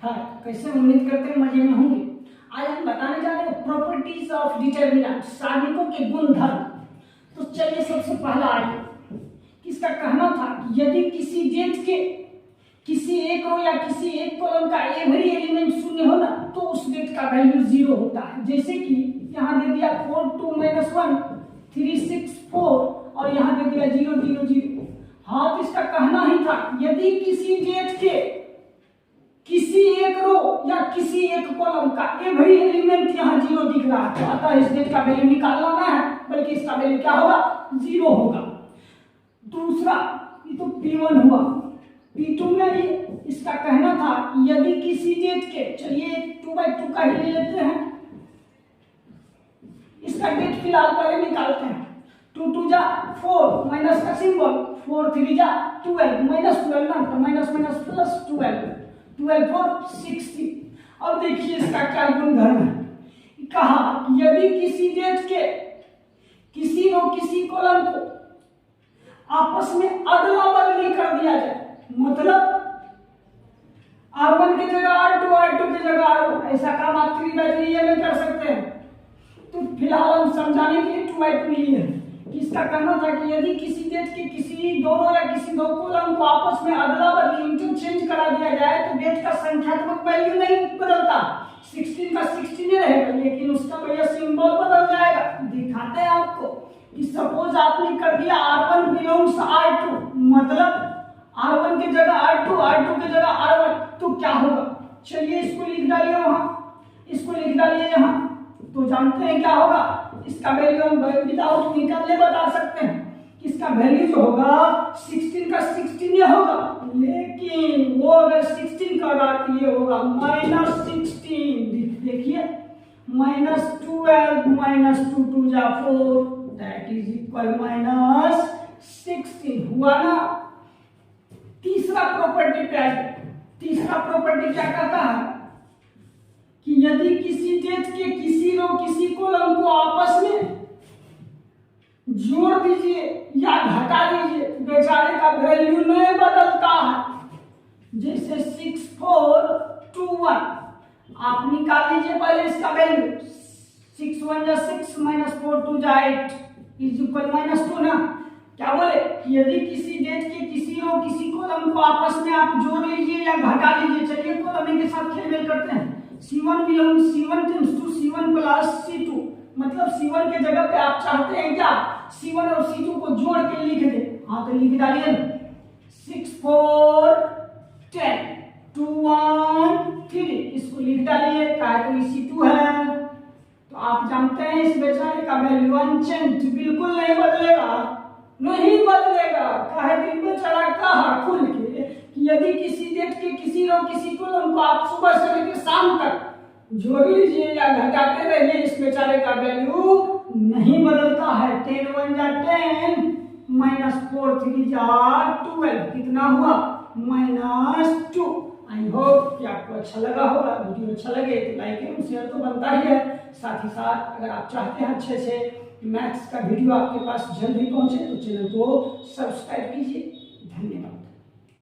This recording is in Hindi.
हाँ, कैसे उम्मीद करते हैं मजे में होंगे। आज हम बताने जा रहे हैं प्रॉपर्टीज ऑफ डिटरमिनेंट, सारणिकों के गुणधर्म। तो चलिए सबसे पहला आइए, किसका कहना था कि यदि किसी डेट के किसी एक रो या किसी एक कॉलम का एवरी एलिमेंट शून्य हो ना तो उस डेट का वैल्यू 0 होता है। जैसे कि यहाँ दे दिया 4 2 - 1 3 6 4 और यहाँ दे दिया 0 0 0। हाँ, तो इसका कहना ही था यदि किसी डेट के किसी एक रो या किसी एक कॉलम का एवरी एलिमेंट यहाँ 0 दिख रहा है तो अतः इस डेट का वैल्यू निकालना ना है बल्कि इसका वैल्यू क्या होगा, 0 होगा। दूसरा, ये तो P1 हुआ। P2 में भी इसका कहना था यदि किसी डेट के, चलिए 2/2 का ही ले लेते हैं, इसका डेट फिलहाल पहले निकालते हैं। 2 2 जा 4 माइनस का सिंबल, 4 3 जा 12 माइनस 12 ना तो माइनस माइनस प्लस 12 12 4 60। अब देखिए इसका क्या गुणधर्म है। कहा यदि किसी डेट के किसी रो किसी कॉलम को आपस में अदला बदली कर दिया जाए, मतलब R1 की जगह R2 R2 की जगह R1, ऐसा काम आप 3/3 में कर सकते हैं। तो फिलहाल हम समझाने के लिए 2/2 लिए हैं। इसका कहना था कि यदि किसी डेट के किसी दो रो या किसी दो कॉलम को आपस में अदला बदली इंटरचेंज करा दिया जाए तो डेट का संख्यात्मक वैल्यू नहीं बदलता, 16 का 16 रहेगा, लेकिन उसका भैया सिंबल बदल जाएगा। दिखाते हैं आपको कि सपोज आपने कर दिया R1 बिलोंग्स R2, मतलब R1 की जगह R2 R2 की जगह R1, तो क्या होगा। चलिए इसको लिख डालिए वहां, इसको लिख डालिए यहाँ, तो जानते हैं क्या होगा। इसका वैल्यू हम विदाउट निकालने बता सकते हैं। इसका वैल्यू जो होगा 16 का 16 होगा, लेकिन वो अगर 16 का होगा तो ये होगा -16। देखिए -12 -2 2 जा 4 दैट इज इक्वल -16 हुआ ना। तीसरा प्रॉपर्टी पे आइए। तीसरा प्रॉपर्टी क्या कहता है कि यदि किसी डेट के किसी रो किसी कॉलम को आपस में जोड़ दीजिए या घटा दीजिए बेचारे का वैल्यू नहीं बदलता है। जैसे 6 4 2 1 आप निकाल लीजिए पहले इसका वैल्यू, 6 1 जा 6 -4 2 जा 8 इज इक्वल -2 ना। क्या बोले कि यदि किसी डेट के किसी रो किसी कॉलम को आपस में आप जोड़ लीजिए या घटा लीजिए। चलिए कॉलम के साथ खेल करते हैं। C1 belong C1 tends to C1 plus C2, मतलब C1 के जगह पे आप चाहते हैं क्या C1 और C2 को जोड़ के लिख दे। हाँ तो लिख डालिए 6 4 10 2 1 3, इसको लिख डालिए। क्या तो C2 है, तो आप जानते हैं इस बेचारे का वैल्यू अनचेंज, बिल्कुल नहीं बदलेगा, नहीं बदलेगा। काहे कि बेचारा कहा खुल के कि यदि किसी डेट के किसी रो किसी कॉलम को आप सुबह से लेकर शाम तक जोड़ लीजिए या घटाते रहिए, इस बेचारे का वैल्यू नहीं बदलता है। 10 1 जा 10 -4 3 जा 12, कितना हुआ -2। आई होप कि आपको अच्छा लगा होगा। वीडियो अच्छा लगे तो लाइक एवं शेयर तो बनता ही है। साथ ही साथ अगर आप चाहते हैं अच्छे से मैथ्स का वीडियो आपके पास जल्दी पहुंचे तो चैनल को सब्सक्राइब कीजिए। धन्यवाद।